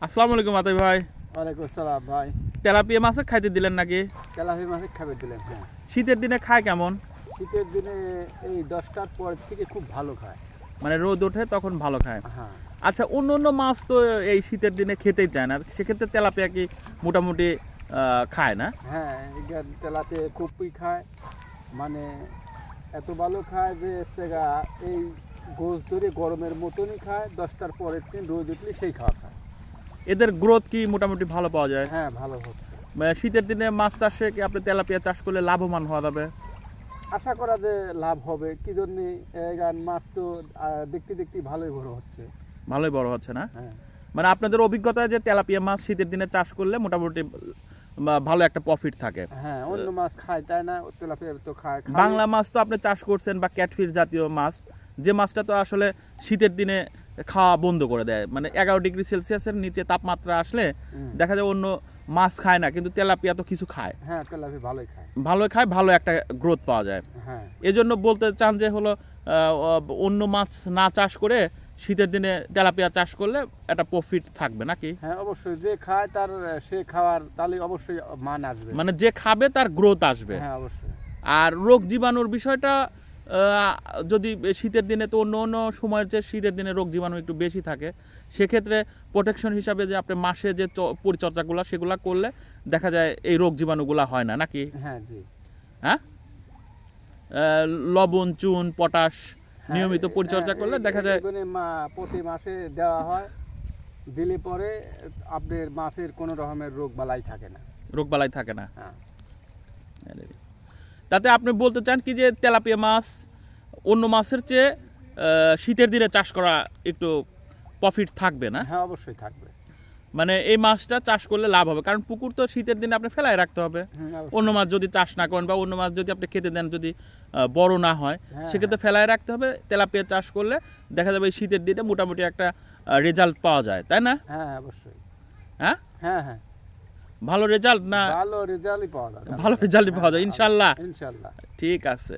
আসসালামু আলাইকুম আতাই ভাই। ওয়ালাইকুম আসসালাম ভাই। তেলাপিয়া মাছ খাইতে দিলেন নাকি? তেলাপিয়া মাছ খাবে দিলেন। হ্যাঁ, শীতের দিনে খায় কেমন? শীতের দিনে এই 10টার পর থেকে খুব ভালো খায়, মানে রোদ ওঠে তখন ভালো খায়। হ্যাঁ। আচ্ছা, অন্য অন্য মাছ তো এই শীতের দিনে খেতেই চায় না, সেক্ষেত্রে তেলাপিয়া কি মোটামুটি খায় না? হ্যাঁ, তেলাপিয়া খুবই খায়, মানে এত ভালো খায় যে এই গোশ ধরে গরমের মতনই খায়। 10টার পরের দিন রোদ উঠলে সেই খাওয়া খায়। এদের গ্রোথ কি মোটামুটি ভালো পাওয়া যায়? হ্যাঁ, ভালো হচ্ছে। মানে শীতের দিনে মাছ চাষে কি আপনি তেলাপিয়া চাষ করলে লাভবান হওয়া যাবে? আশা করা যে লাভ হবে। কি জন্য? মাছ তো দেখতে দেখতে ভালোই বড় হচ্ছে। ভালোই বড় হচ্ছে না? হ্যাঁ। মানে আপনাদের অভিজ্ঞতায় যে তেলাপিয়া মাছ শীতের দিনে চাষ করলে মোটামুটি ভালো একটা প্রফিট থাকে। হ্যাঁ, অন্য মাছ খায় তাই না, তেলাপিয়া তো খায়। বাংলা মাছ তো আপনি চাষ করছেন বা ক্যাটফিশ জাতীয় মাছ, যে মাছটা তো আসলে শীতের দিনে খাওয়া বন্ধ করে দেয়, মানে 11°C নিচে তাপমাত্রা আসলে দেখা যায় অন্য মাছ খায় না, কিন্তু তেলাপিয়া তো কিছু খায়। হ্যাঁ, তেলাপিয়া ভালোই খায়, ভালো একটা গ্রোথ পাওয়া যায়। হ্যাঁ। এজন্য বলতে চান যে হলো অন্য মাছ না চাষ করে শীতের দিনে তেলাপিয়া চাষ করলে একটা প্রফিট থাকবে নাকি? হ্যাঁ, অবশ্যই। যে খায় তার সে খাওয়ার তাহলে অবশ্যই মান আসবে, মানে যে খাবে তার গ্রোথ আসবে। হ্যাঁ, অবশ্যই। আর রোগ জীবাণুর বিষয়টা যদি শীতের দিনে তো অন্য অন্য সময়ের যে শীতের দিনে রোগ জীবাণু একটু বেশি থাকে, সেক্ষেত্রে প্রোটেকশন হিসাবে যে আপনি মাসে যে পরিচর্যাগুলো সেগুলো করলে দেখা যায় এই রোগ জীবাণুগুলো হয় না নাকি? হ্যাঁ, জি। হ্যাঁ, লবণ, চুন, পটাশ নিয়মিত পরিচর্যা করলে দেখা যায় প্রতি মাসে দেওয়া হয়। দিলে পরে আপনার মাছের কোনো রকমের রোগ বালাই থাকে না। রোগবালাই থাকে না। হ্যাঁ। তাতে আপনি বলতে চান কি যে তেলাপিয়া মাছ অন্য মাছের চেয়ে শীতের দিনে চাষ করা একটু প্রফিট থাকবে না? হ্যাঁ, অবশ্যই থাকবে। মানে এই মাছটা চাষ করলে লাভ হবে, কারণ পুকুর তো শীতের দিনে আপনি ফেলায় রাখতে হবে। অন্য মাছ যদি চাষ না করেন বা অন্য মাছ যদি আপনি খেতে দেন, যদি বড় না হয়, সেক্ষেত্রে ফেলায় রাখতে হবে। তেলাপিয়া চাষ করলে দেখা যাবে শীতের দিনে মোটামুটি একটা রেজাল্ট পাওয়া যায়, তাই না? হ্যাঁ, অবশ্যই। হ্যাঁ, হ্যাঁ, হ্যাঁ, ভালো রেজাল্ট না? ভালো রেজাল্টই পাওয়া যায়, ভালো রেজাল্টই পাওয়া যায় ইনশাল্লাহ। ইনশাল্লাহ। ঠিক আছে।